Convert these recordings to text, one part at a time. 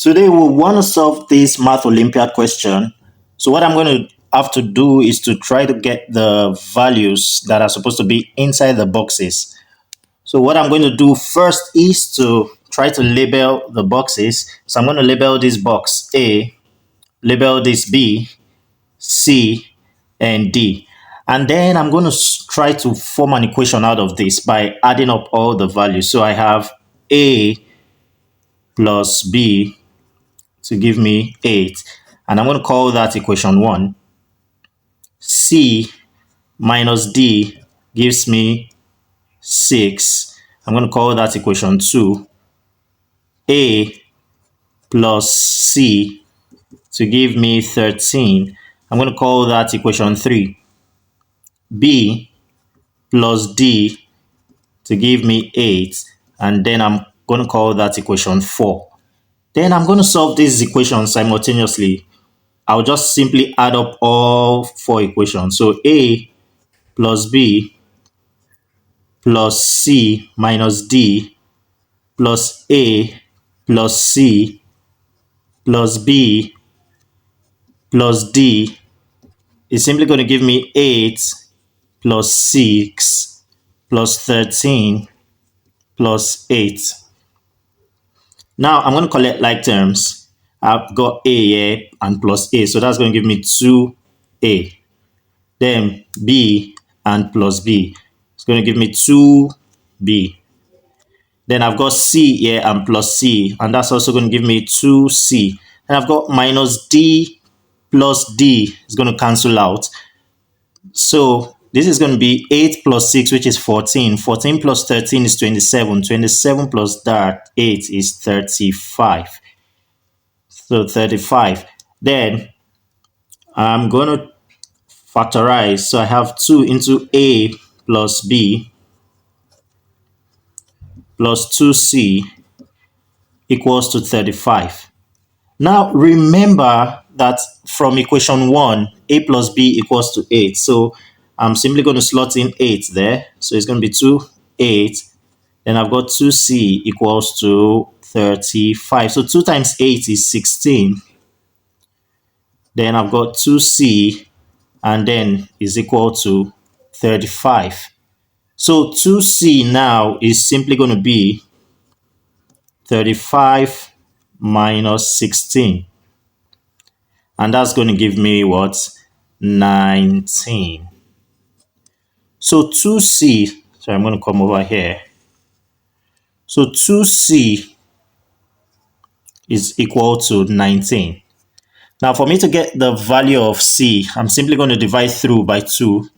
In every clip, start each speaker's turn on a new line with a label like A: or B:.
A: Today we want to solve this Math Olympiad question. So what I'm going to have to do is to try to get the values that are supposed to be inside the boxes. So what I'm going to do first is to try to label the boxes. So I'm going to label this box A, label this B, C, and D. And then I'm going to try to form an equation out of this by adding up all the values. So I have A plus B to give me 8. And I'm going to call that equation 1. C minus D gives me 6. I'm going to call that equation 2. A plus C to give me 13. I'm going to call that equation 3. B plus D to give me 8. And then I'm going to call that equation 4. Then I'm going to solve these equations simultaneously. I'll just simply add up all 4 equations. So A plus B plus C minus D plus A plus C plus B plus D is simply going to give me 8 plus 6 plus 13 plus 8. Now I'm going to collect like terms. I've got A here and plus A, so that's going to give me 2A. Then B and plus B. It's going to give me 2B. Then I've got C here and plus C, and that's also going to give me 2C. And I've got minus D plus D. It's going to cancel out. So this is going to be 8 plus 6, which is 14. 14 plus 13 is 27. 27 plus that 8 is 35. So 35. Then I'm going to factorize. So I have 2 into A plus B plus 2C equals to 35. Now remember that from equation 1, A plus B equals to 8. So I'm simply going to slot in 8 there. So it's going to be 2, 8. Then I've got 2C equals to 35. So 2 times 8 is 16. Then I've got 2C and then is equal to 35. So 2C now is simply going to be 35 minus 16. And that's going to give me what? 19. So 2C, so I'm going to come over here. So 2C is equal to 19. Now for me to get the value of C, I'm simply going to divide through by 2.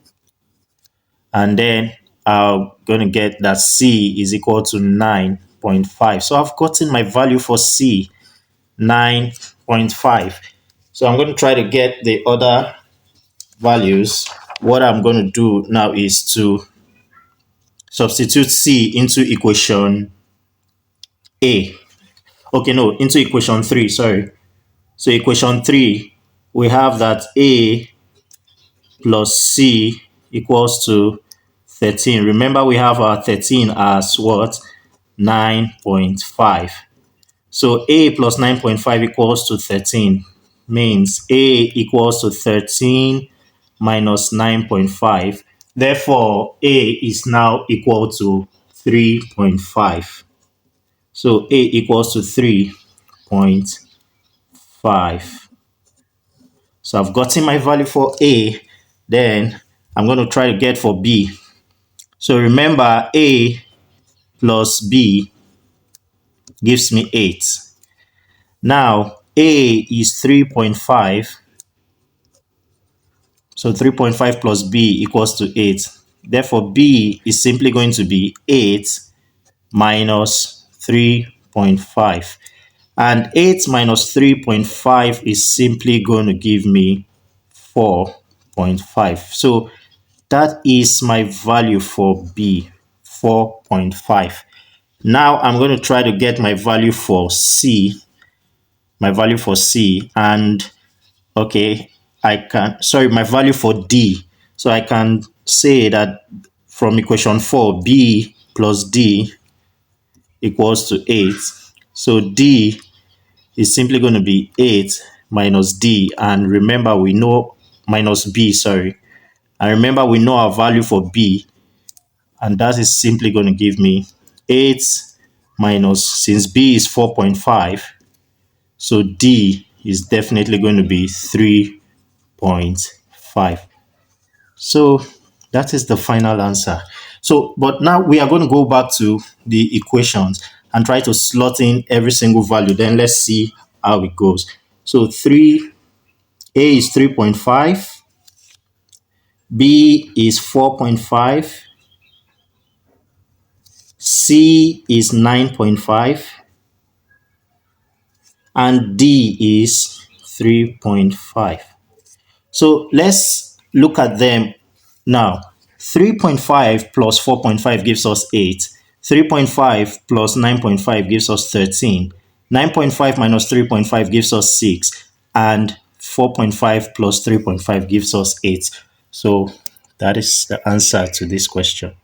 A: And then I'm going to get that C is equal to 9.5. So I've gotten my value for C, 9.5. So I'm going to try to get the other values. What I'm going to do now is to substitute C into equation A. Okay, no, into equation 3, sorry. So equation 3, we have that A plus C equals to 13. Remember, we have our 13 as what? 9.5. So A plus 9.5 equals to 13. Means A equals to 13 minus 9.5. Therefore, A is now equal to 3.5. So A equals to 3.5. So I've gotten my value for A. Then I'm going to try to get for B. So remember, A plus B gives me 8. Now, A is 3.5. So 3.5 plus B equals to 8. Therefore, B is simply going to be 8 minus 3.5. And 8 minus 3.5 is simply going to give me 4.5. So that is my value for B, 4.5. Now I'm going to try to get my value for C. And okay, my value for D. So I can say that from equation 4, B plus D equals to 8. So D is simply going to be 8 minus D. And remember, we know minus B, sorry. And remember, we know our value for B. And that is simply going to give me 8 minus, since B is 4.5, so D is definitely going to be 3.5. So that is the final answer. So, but now we are going to go back to the equations and try to slot in every single value. Then let's see how it goes. So 3A is 3.5, B is 4.5, C is 9.5, and D is 3.5. So let's look at them now. 3.5 plus 4.5 gives us 8. 3.5 plus 9.5 gives us 13. 9.5 minus 3.5 gives us 6. And 4.5 plus 3.5 gives us 8. So that is the answer to this question.